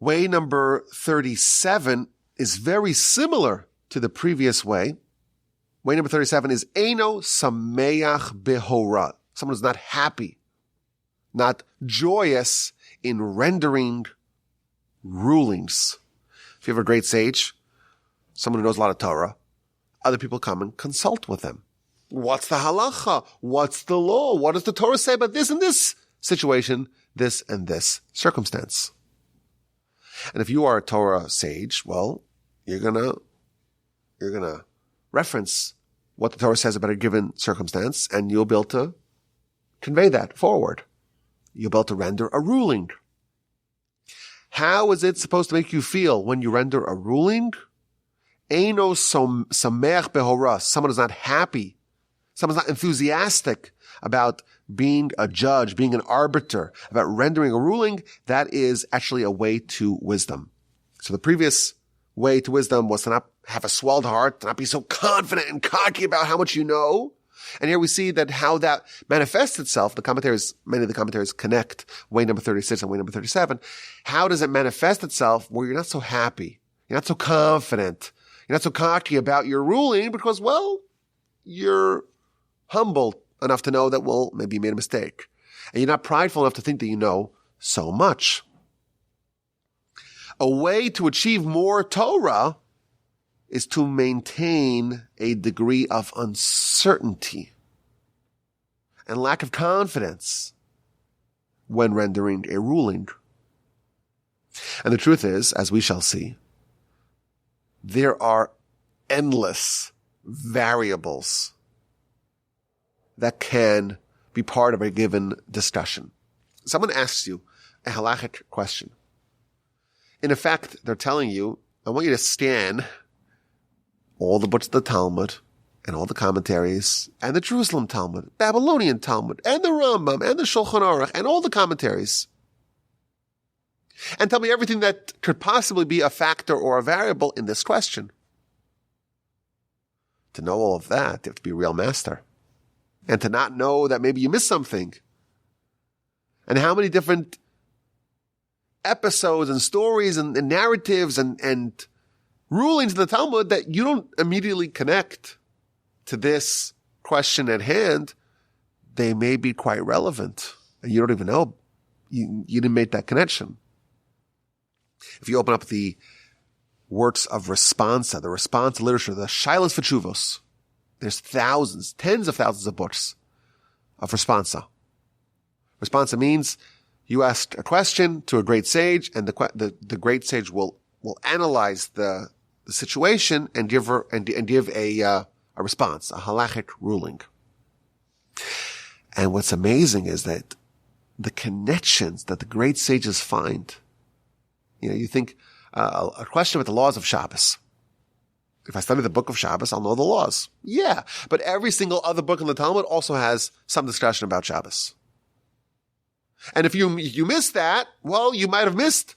Way number 37 is very similar to the previous way. Way number 37 is Eino Sameach Behora. Someone who's not happy, not joyous in rendering rulings. If you have a great sage, someone who knows a lot of Torah, other people come and consult with them. What's the halacha? What's the law? What does the Torah say about this and this situation, this and this circumstance? And if you are a Torah sage, well, you're gonna reference what the Torah says about a given circumstance, and you'll be able to convey that forward. You'll be able to render a ruling. How is it supposed to make you feel when you render a ruling? Eino sameach behora. Someone is not happy. Someone's not enthusiastic about being a judge, being an arbiter, about rendering a ruling. That is actually a way to wisdom. So the previous way to wisdom was to not have a swelled heart, to not be so confident and cocky about how much you know. And here we see that how that manifests itself. Many of the commentaries connect way number 36 and way number 37. How does it manifest itself where you're not so happy? You're not so confident. You're not so cocky about your ruling because, well, you're humble enough to know that, well, maybe you made a mistake. And you're not prideful enough to think that you know so much. A way to achieve more Torah is to maintain a degree of uncertainty and lack of confidence when rendering a ruling. And the truth is, as we shall see, there are endless variables that can be part of a given discussion. Someone asks you a halachic question. In effect, they're telling you, I want you to scan all the books of the Talmud and all the commentaries and the Jerusalem Talmud, Babylonian Talmud, and the Rambam, and the Shulchan Aruch, and all the commentaries. And tell me everything that could possibly be a factor or a variable in this question. To know all of that, you have to be a real master. And to not know that maybe you missed something. And how many different episodes and stories and narratives and rulings in the Talmud that you don't immediately connect to this question at hand, they may be quite relevant. And you don't even know. You didn't make that connection. If you open up the works of responsa, the response literature, the Shilas V'Tshuvos, there's thousands, tens of thousands of books of responsa. Responsa means you ask a question to a great sage, and the great sage will analyze the situation and give a response, a halachic ruling. And what's amazing is that the connections that the great sages find. You think a question about the laws of Shabbos. If I study the book of Shabbos, I'll know the laws. Yeah, but every single other book in the Talmud also has some discussion about Shabbos. And if you miss that, well, you might have missed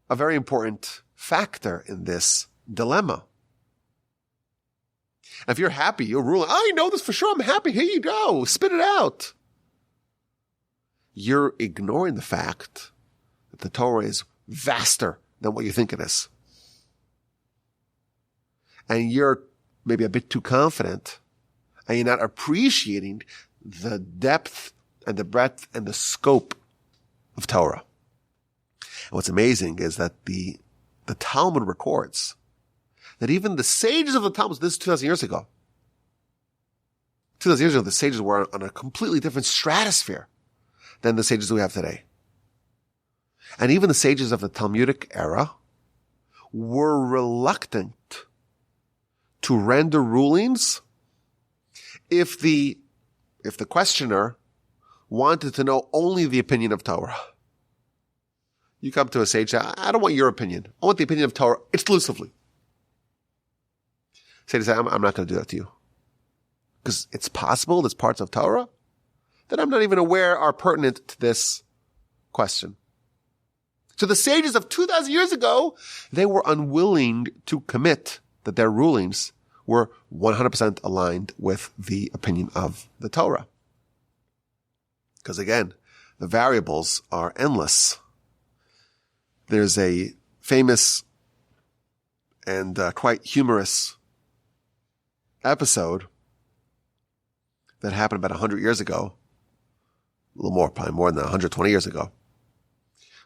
a very important factor in this dilemma. And if you're happy, you're ruling, I know this for sure, I'm happy, here you go, spit it out. You're ignoring the fact that the Torah is vaster than what you think it is. And you're maybe a bit too confident, and you're not appreciating the depth and the breadth and the scope of Torah. And what's amazing is that the Talmud records that even the sages of the Talmud, this is 2,000 years ago. 2,000 years ago, the sages were on a completely different stratosphere than the sages we have today. And even the sages of the Talmudic era were reluctant to render rulings if the questioner wanted to know only the opinion of Torah. You come to a sage, I don't want your opinion. I want the opinion of Torah exclusively. Sage says, I'm not going to do that to you. Because it's possible there's parts of Torah that I'm not even aware are pertinent to this question. So the sages of 2,000 years ago, they were unwilling to commit that their rulings were 100% aligned with the opinion of the Torah. Because again, the variables are endless. There's a famous and quite humorous episode that happened about 100 years ago, a little more, probably more than 120 years ago,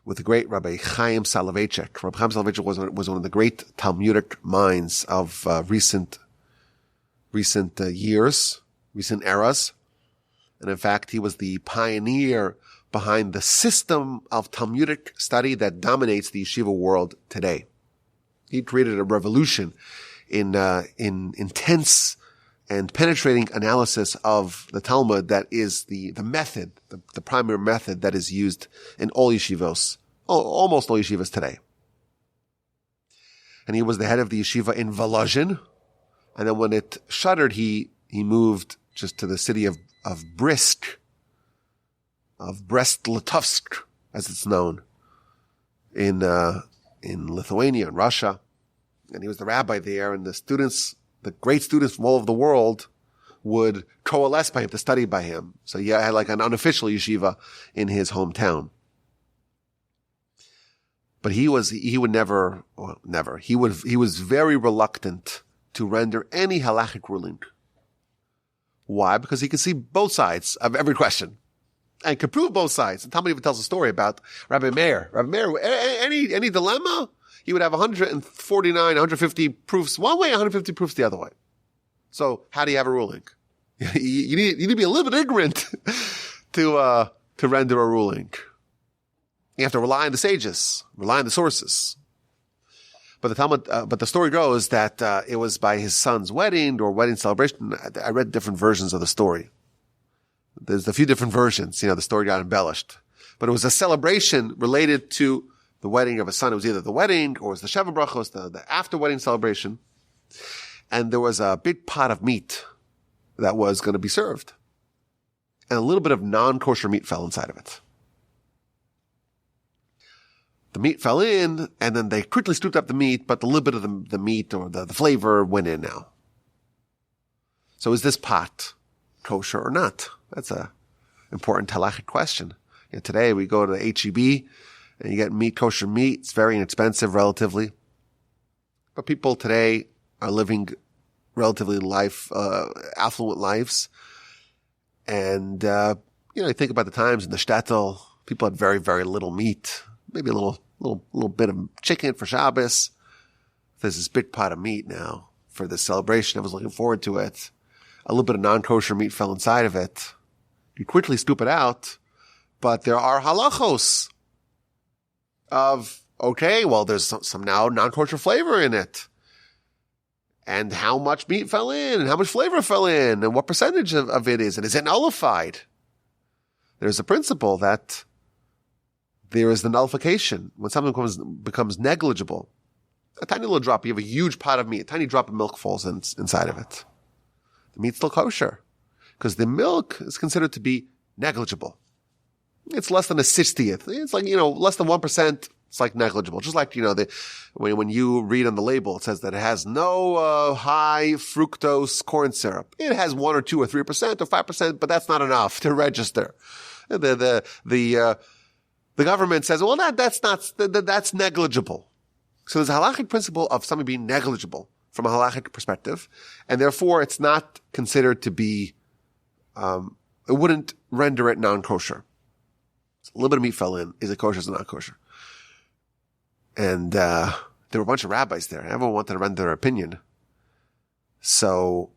with the great Rabbi Chaim Soloveitchik. Rabbi Chaim Soloveitchik was one of the great Talmudic minds of recent years, recent eras. And in fact, he was the pioneer behind the system of Talmudic study that dominates the yeshiva world today. He created a revolution in intense and penetrating analysis of the Talmud that is the method, the primary method that is used in all yeshivos, almost all yeshivas today. And he was the head of the yeshiva in Volozhin. And then when it shuttered, he moved just to the city of Brest Litovsk, as it's known, in Lithuania and Russia. And he was the rabbi there, and the great students from all over the world would coalesce by him to study by him. So he had like an unofficial yeshiva in his hometown. But he was very reluctant to render any halachic ruling. Why? Because he could see both sides of every question and could prove both sides. And Talmud even tells a story about Rabbi Meir. Rabbi Meir, any dilemma, he would have 149, 150 proofs one way, 150 proofs the other way. So how do you have a ruling? You need to be a little bit ignorant to render a ruling. You have to rely on the sages, rely on the sources. But the story goes that it was by his son's wedding or wedding celebration. I read different versions of the story. There's a few different versions. The story got embellished. But it was a celebration related to the wedding of his son. It was either the wedding or it was the Sheva Brachos, the after-wedding celebration. And there was a big pot of meat that was going to be served. And a little bit of non-kosher meat fell inside of it. The meat fell in, and then they quickly scooped up the meat, but the little bit of the meat or the flavor went in now. So is this pot kosher or not? That's a important halachic question. Today we go to the HEB and you get kosher meat. It's very inexpensive relatively. But people today are living relatively affluent lives. And, you think about the times in the shtetl, people had very, very little meat. Maybe a little bit of chicken for Shabbos. There's this big pot of meat now for the celebration. I was looking forward to it. A little bit of non-kosher meat fell inside of it. You quickly scoop it out, but there are halachos of, okay, well, there's some now non-kosher flavor in it. And how much meat fell in, and how much flavor fell in, and what percentage of it is, and is it nullified? There's a principle that there is the nullification. When something becomes negligible, a tiny little drop, you have a huge pot of meat, a tiny drop of milk falls inside of it. The meat's still kosher because the milk is considered to be negligible. It's less than a 60th. It's like, less than 1%. It's like negligible. Just like, when you read on the label, it says that it has no high fructose corn syrup. It has 1 or 2 or 3% or 5%, but that's not enough to register. The government says, well, that's negligible. So there's a halachic principle of something being negligible from a halachic perspective, and therefore it's not considered to be, it wouldn't render it non-kosher. So a little bit of meat fell in. Is it kosher or not kosher? And there were a bunch of rabbis there. Everyone wanted to render their opinion. So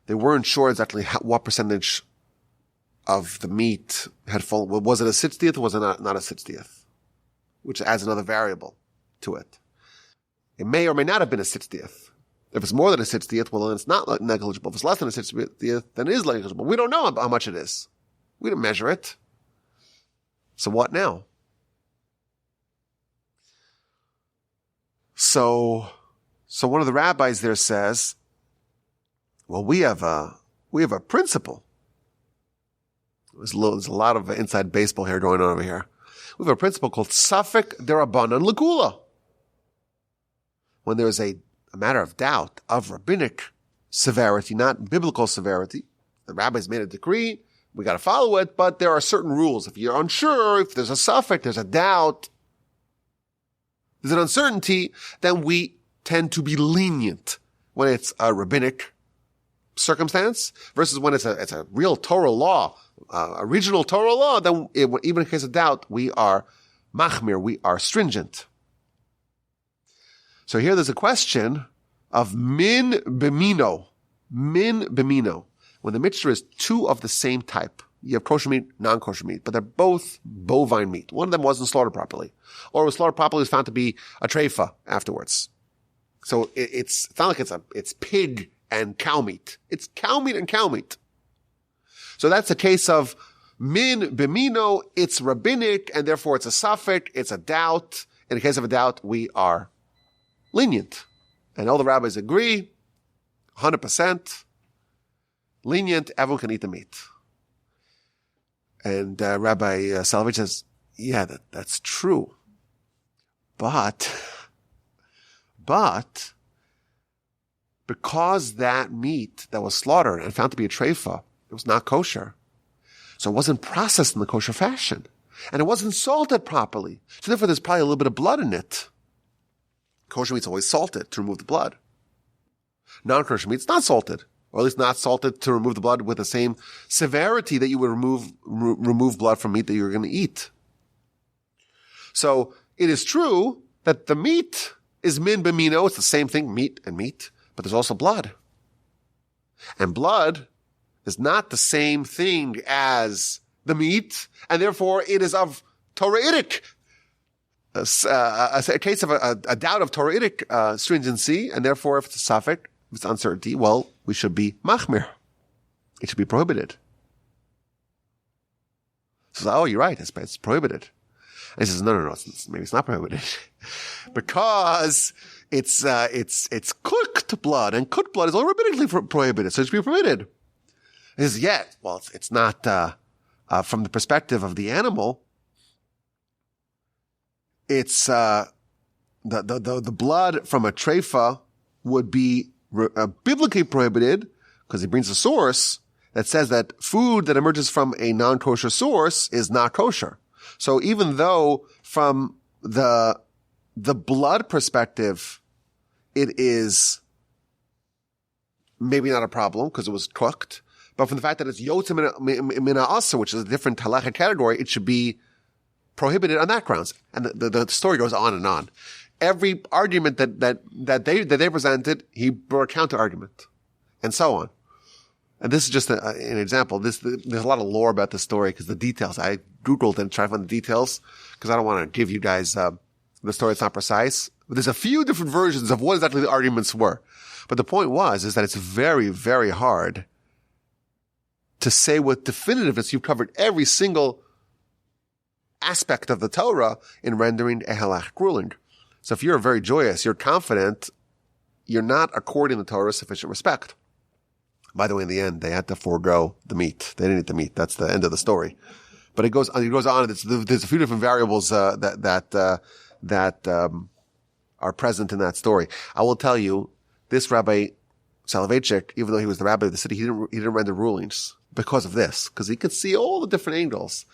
they weren't sure exactly what percentage of the meat had fallen. Was it a 60th or was it not a 60th? Which adds another variable to it. It may or may not have been a 60th. If it's more than a 60th, well, then it's not negligible. If it's less than a 60th, then it is negligible. We don't know how much it is. We didn't measure it. So what now? So one of the rabbis there says, well, we have a principle. There's a lot of inside baseball here going on over here. We have a principle called Safek Derabanan Legula. When there is a matter of doubt of rabbinic severity, not biblical severity, the rabbis made a decree, we got to follow it, but there are certain rules. If you're unsure, if there's a suffix, there's a doubt, there's an uncertainty, then we tend to be lenient when it's a rabbinic circumstance versus when it's a real Torah law, a regional Torah law, then even in case of doubt, we are machmir, we are stringent. So here there's a question of min b'mino. Min b'mino. When the mixture is two of the same type, you have kosher meat, non-kosher meat, but they're both bovine meat. One of them wasn't slaughtered properly. Or it was slaughtered properly, was found to be a treifa afterwards. So it's not like it's pig and cow meat. It's cow meat and cow meat. So that's a case of min b'mino, it's rabbinic, and therefore it's a suffix, it's a doubt. In the case of a doubt, we are lenient. And all the rabbis agree, 100%, lenient, everyone can eat the meat. And Rabbi Soloveitch says, yeah, that's true. But because that meat that was slaughtered and found to be a treifa, it was not kosher. So it wasn't processed in the kosher fashion. And it wasn't salted properly. So therefore there's probably a little bit of blood in it. Kosher meat's always salted to remove the blood. Non-kosher meat's not salted. Or at least not salted to remove the blood with the same severity that you would remove blood from meat that you're going to eat. So it is true that the meat is min b'mino. It's the same thing, meat and meat, but there's also blood. And blood is not the same thing as the meat, and therefore it is of Torahitic, a case of a doubt of Torahitic stringency, and therefore if it's a suffix, if it's uncertainty, well, we should be machmir. It should be prohibited. So, oh, you're right, it's prohibited. And he says, no, maybe it's not prohibited. Because it's cooked blood, and cooked blood is all rabbinically prohibited, so it should be prohibited. He says, yeah, well, it's not, from the perspective of the animal, it's, the blood from a treifa would be biblically prohibited, because he brings a source that says that food that emerges from a non-kosher source is not kosher. So even though from the blood perspective, it is maybe not a problem because it was cooked, but from the fact that it's yotze min ha'aser, which is a different halachic category, it should be prohibited on that grounds. And the story goes on and on. Every argument that they presented, he brought a counter argument, and so on. And this is just an example. There's a lot of lore about this story because the details. I Googled and tried to find the details because I don't want to give you guys the story that's not precise. But there's a few different versions of what exactly the arguments were. But the point is that it's very, very hard to say with definitiveness you've covered every single aspect of the Torah in rendering a halachic ruling. So if you're very joyous, you're confident, you're not according the Torah sufficient respect. By the way, in the end, they had to forego the meat. They didn't eat the meat. That's the end of the story. But it goes on. There's a few different variables that are present in that story. I will tell you, this Rabbi Soloveitch, even though he was the rabbi of the city, he didn't render rulings because of this, because he could see all the different angles.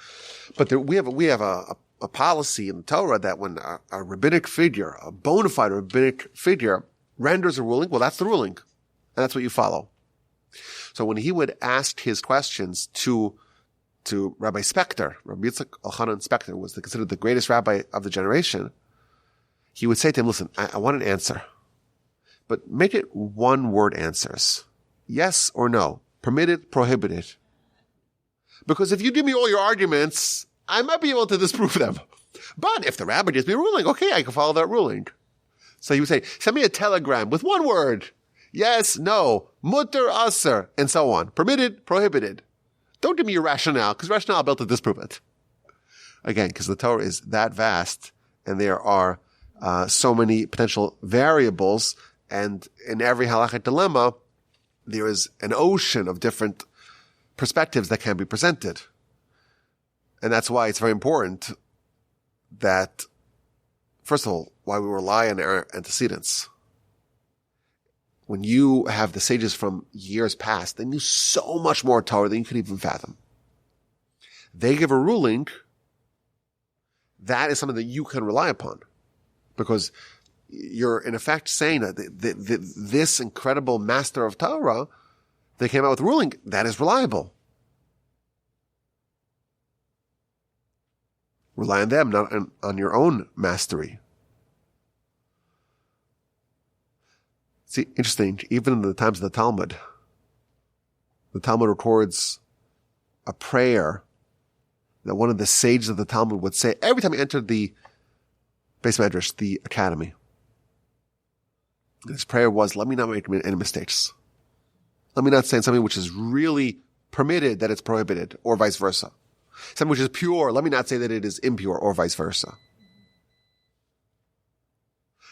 But we have a policy in the Torah that when a rabbinic figure, a bona fide rabbinic figure, renders a ruling, well, that's the ruling, and that's what you follow. So when he would ask his questions to Rabbi Spector, Rabbi Yitzchak Elchanan Spector was considered the greatest rabbi of the generation, he would say to him, listen, I want an answer, but make it one word answers. Yes or no. Permitted, prohibited. Because if you give me all your arguments, I might be able to disprove them. But if the rabbi gives me a ruling, okay, I can follow that ruling. So he would say, send me a telegram with one word. Yes, no, mutter, aser, and so on. Permitted, prohibited. Don't give me your rationale, because rationale I'll be able to disprove it. Again, because the Torah is that vast, and there are so many potential variables, and in every halachic dilemma, there is an ocean of different perspectives that can be presented. And that's why it's very important that, first of all, why we rely on our antecedents. When you have the sages from years past, they knew so much more Torah than you could even fathom. they give a ruling, that is something that you can rely upon. Because you're in effect saying that this incredible master of Torah, they came out with a ruling that is reliable. Rely on them, not on your own mastery. See, interesting, even in the times of the Talmud records a prayer that one of the sages of the Talmud would say every time he entered the Beis Medrash, the academy. His prayer was, let me not make any mistakes. Let me not say something which is really permitted that it's prohibited, or vice versa. Something which is pure, let me not say that it is impure, or vice versa.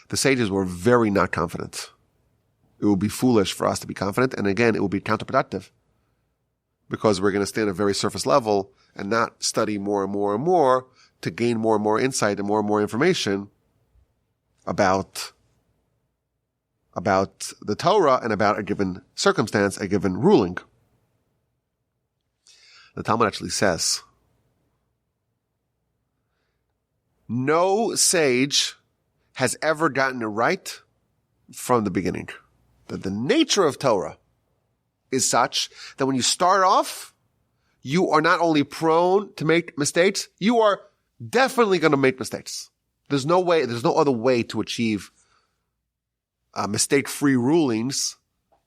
The sages were very not confident. It would be foolish for us to be confident, and again, it would be counterproductive. Because we're going to stay on a very surface level and not study more and more and more to gain more and more insight and more information about the Torah and about a given circumstance, a given ruling. The Talmud actually says, no sage has ever gotten it right from the beginning. That the nature of Torah is such that when you start off, you are not only prone to make mistakes, you are definitely going to make mistakes. There's no other way to achieve mistake-free rulings,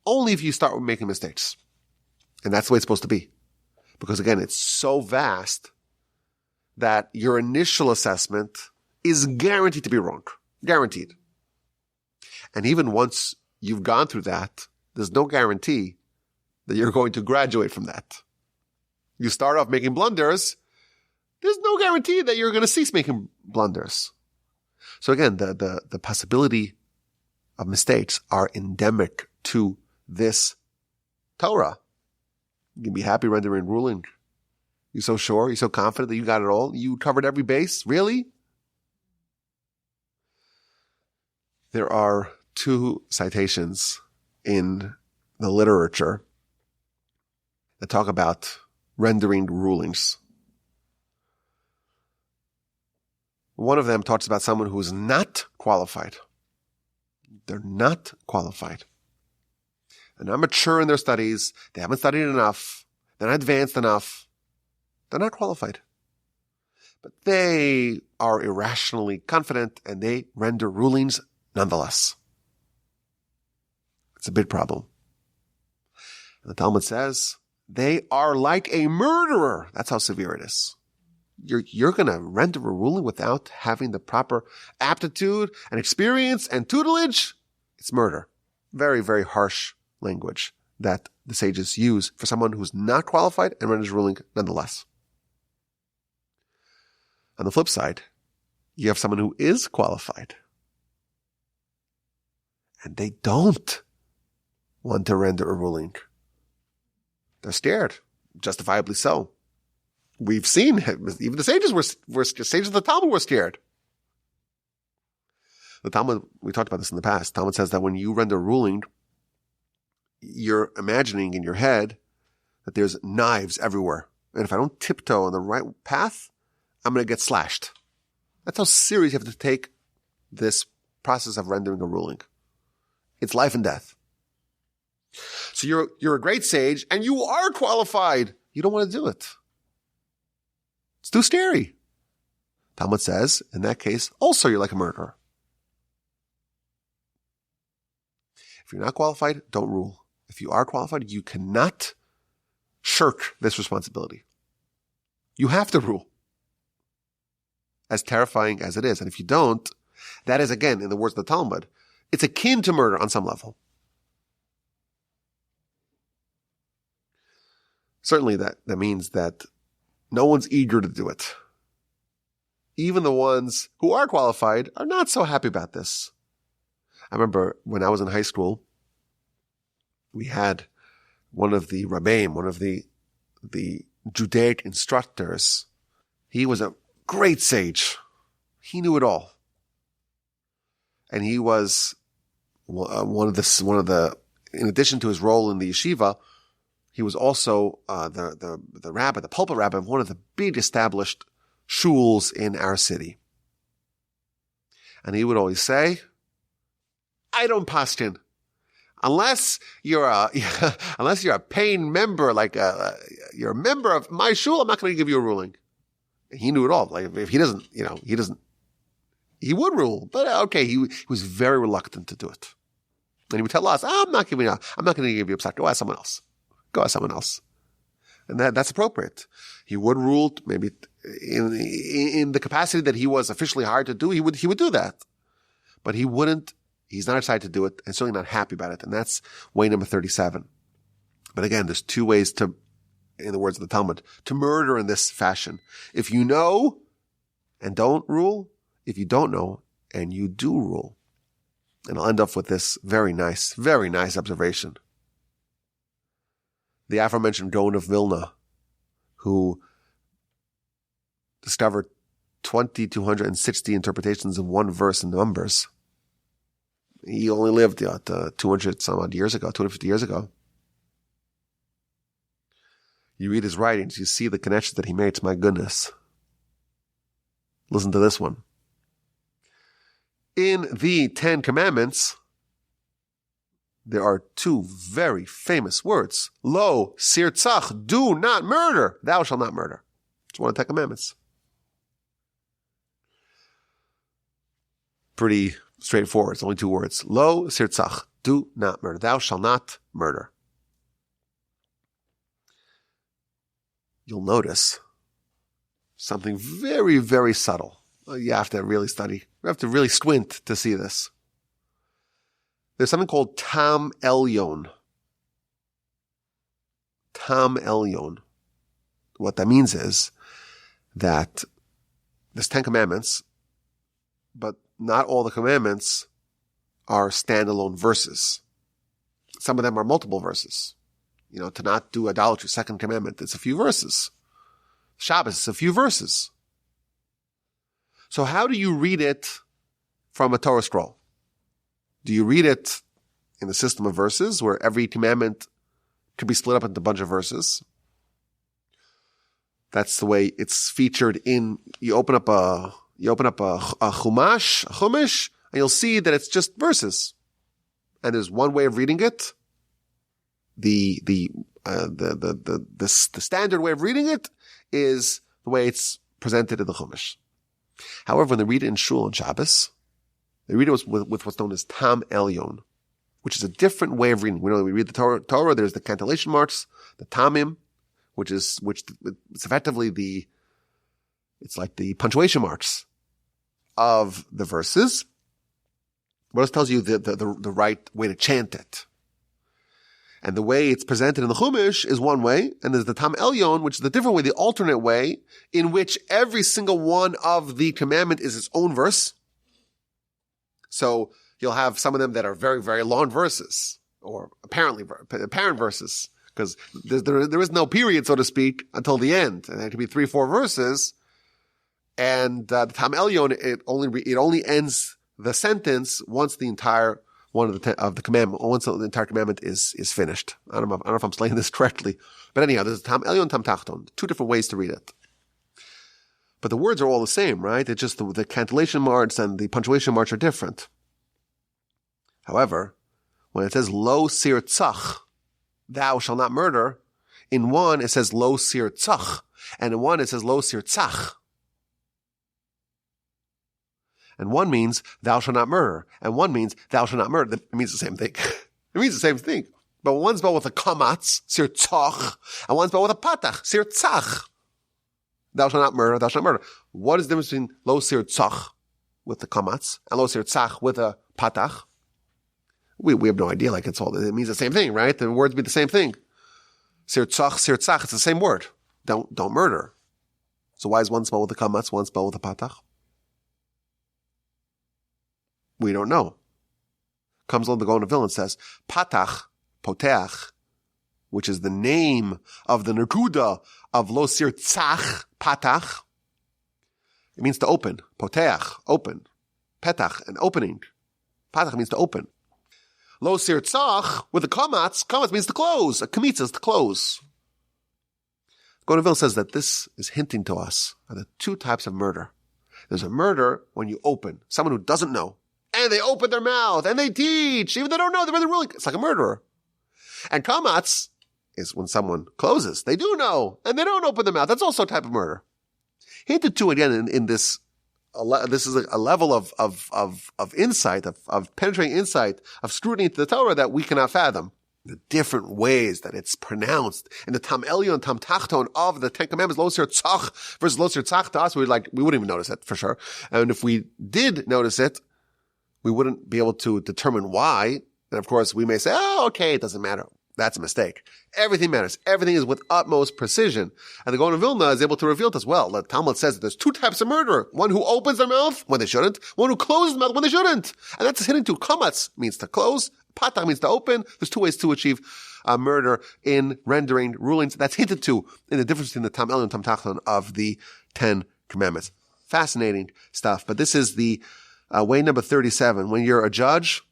only if you start with making mistakes. And that's the way it's supposed to be. Because again, it's so vast that your initial assessment is guaranteed to be wrong. Guaranteed. And even once you've gone through that, there's no guarantee that you're going to graduate from that. You start off making blunders, there's no guarantee that you're going to cease making blunders. So again, the possibility of mistakes are endemic to this Torah. You can be happy rendering ruling. You're so sure, you're so confident that you got it all. You covered every base. Really? There are 2 citations in the literature that talk about rendering rulings. One of them talks about someone who is not qualified. They're not qualified. They're not mature in their studies. They haven't studied enough. They're not advanced enough. They're not qualified. But they are irrationally confident and they render rulings nonetheless. It's a big problem. And the Talmud says, they are like a murderer. That's how severe it is. You're going to render a ruling without having the proper aptitude and experience and tutelage. It's murder. Very, very harsh language that the sages use for someone who's not qualified and renders ruling nonetheless. On the flip side, you have someone who is qualified and they don't want to render a ruling. They're scared, justifiably so. We've seen, even the sages were sages of the Talmud were scared. The Talmud, we talked about this in the past, Talmud says that when you render a ruling, you're imagining in your head that there's knives everywhere. And if I don't tiptoe on the right path, I'm going to get slashed. That's how serious you have to take this process of rendering a ruling. It's life and death. So you're a great sage and you are qualified. You don't want to do it. It's too scary. Talmud says, in that case, also you're like a murderer. If you're not qualified, don't rule. If you are qualified, you cannot shirk this responsibility. You have to rule. As terrifying as it is. And if you don't, that is, again, in the words of the Talmud, it's akin to murder on some level. Certainly that means that no one's eager to do it. Even the ones who are qualified are not so happy about this. I remember when I was in high school, we had one of the Rabbeim, one of the Judaic instructors. He was a great sage. He knew it all. And he was one of the, in addition to his role in the yeshiva, He was also the rabbi, the pulpit rabbi of one of the big established shuls in our city. And he would always say, I don't paskin. Unless you're a paying member, you're a member of my shul, I'm not going to give you a ruling. He knew it all. Like if he doesn't, he would rule, but okay, he was very reluctant to do it. And he would tell us, I'm not going to give you a psak. Go ask someone else. And that's appropriate. He would rule maybe in the capacity that he was officially hired to do, he would do that. But he's not excited to do it and certainly not happy about it. And that's way number 37. But again, there's two ways in the words of the Talmud, to murder in this fashion. If you know and don't rule, if you don't know and you do rule. And I'll end up with this very nice observation. The aforementioned Gaon of Vilna, who discovered 2,260 interpretations of one verse in Numbers. He only lived 200 some odd years ago, 250 years ago. You read his writings, you see the connections that he made. My goodness. Listen to this one. In the 10 Commandments, there are two very famous words. Lo sirtzach, do not murder. Thou shalt not murder. It's one of the 10 Commandments. Pretty straightforward. It's only two words. Lo sirtzach, do not murder. Thou shalt not murder. You'll notice something very, very subtle. You have to really study. You have to really squint to see this. There's something called Tam Elyon. Tam Elyon. What that means is that there's 10 commandments, but not all the commandments are standalone verses. Some of them are multiple verses. To not do idolatry, second commandment, it's a few verses. Shabbos, it's a few verses. So how do you read it from a Torah scroll? Do you read it in the system of verses where every commandment could be split up into a bunch of verses? That's the way it's featured you open up a chumash, and you'll see that it's just verses. And there's one way of reading it. The standard way of reading it is the way it's presented in the chumash. However, when they read it in shul on Shabbos, they read it with what's known as Tam Elyon, which is a different way of reading. We read the Torah, there's the cantillation marks, the Tamim, which it's effectively it's like the punctuation marks of the verses. But it tells you the right way to chant it. And the way it's presented in the Chumash is one way, and there's the Tam Elyon, which is the different way, the alternate way, in which every single one of the commandment is its own verse. So you'll have some of them that are very, very long verses, or apparent verses, because there is no period, so to speak, until the end. And it could be 3-4 verses. And the Tam Elyon, it only ends the sentence once the entire one of the commandment, once the entire commandment is finished. I don't know if I'm saying this correctly, but anyhow, there's Tam Elyon, Tam Tachton, two different ways to read it. But the words are all the same, right? It's just the cantillation marks and the punctuation marks are different. However, when it says lo sirtzach, thou shalt not murder, in one it says lo sirtzach, and in one it says lo sirtzach. And one means thou shalt not murder, and one means thou shalt not murder. It means the same thing. It means the same thing. But one's spelled with a kamatz, sirtzach, and one's spelled with a patach, sirtzach. Thou shalt not murder, thou shalt not murder. What is the difference between lo sirtzach with the kamatz and lo sirtzach with a patach? We have no idea. It means the same thing, right? The words mean the same thing. Sirtzach, it's the same word. Don't murder. So why is one spelled with a kamatz, one spelled with a patach? We don't know. Comes along the Gaon of Vilna and says, Patach, Poteach, which is the name of the Nakuda of Lo Sirtzach, Patach. It means to open. Poteach, open. Petach, an opening. Patach means to open. Lo sirtzach, with the kamatz means to close. A kamitza is to close. Gaon Vilna says that this is hinting to us of the two types of murder. There's a murder when you open, someone who doesn't know, and they open their mouth, and they teach, even though they don't know, they're really ruling. It's like a murderer. And kamatz is when someone closes. They do know, and they don't open their mouth. That's also a type of murder. Hinted to again in this. This is a level of insight, of penetrating insight, of scrutiny into the Torah that we cannot fathom. The different ways that it's pronounced in the Tam Elyon and Tam Tachton of the Ten Commandments, Lo Sirtzach versus Lo Sirtzach to us, we wouldn't even notice it for sure. And if we did notice it, we wouldn't be able to determine why. And of course, we may say, oh, okay, it doesn't matter. That's a mistake. Everything matters. Everything is with utmost precision. And the Gaon Vilna is able to reveal to us, well, the Talmud says that there's two types of murderer. One who opens their mouth when they shouldn't. One who closes their mouth when they shouldn't. And that's hitting to kamatz means to close. Patach means to open. There's two ways to achieve murder in rendering rulings. That's hinted to in the difference between the Tam Elyon and Tam Tachton of the Ten Commandments. Fascinating stuff. But this is the way number 37. When you're a judge,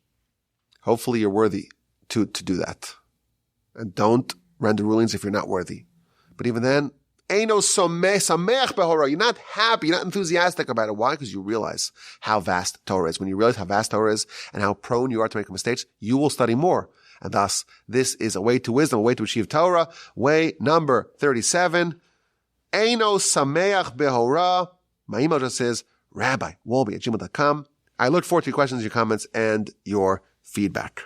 hopefully you're worthy to do that. And don't render rulings if you're not worthy. But even then, Eino sameach behora. You're not happy, you're not enthusiastic about it. Why? Because you realize how vast Torah is. When you realize how vast Torah is and how prone you are to make mistakes, you will study more. And thus, this is a way to wisdom, a way to achieve Torah. Way number 37. Eino sameach behora. My email address is rabbi.wolbe@gmail.com. I look forward to your questions, your comments, and your feedback.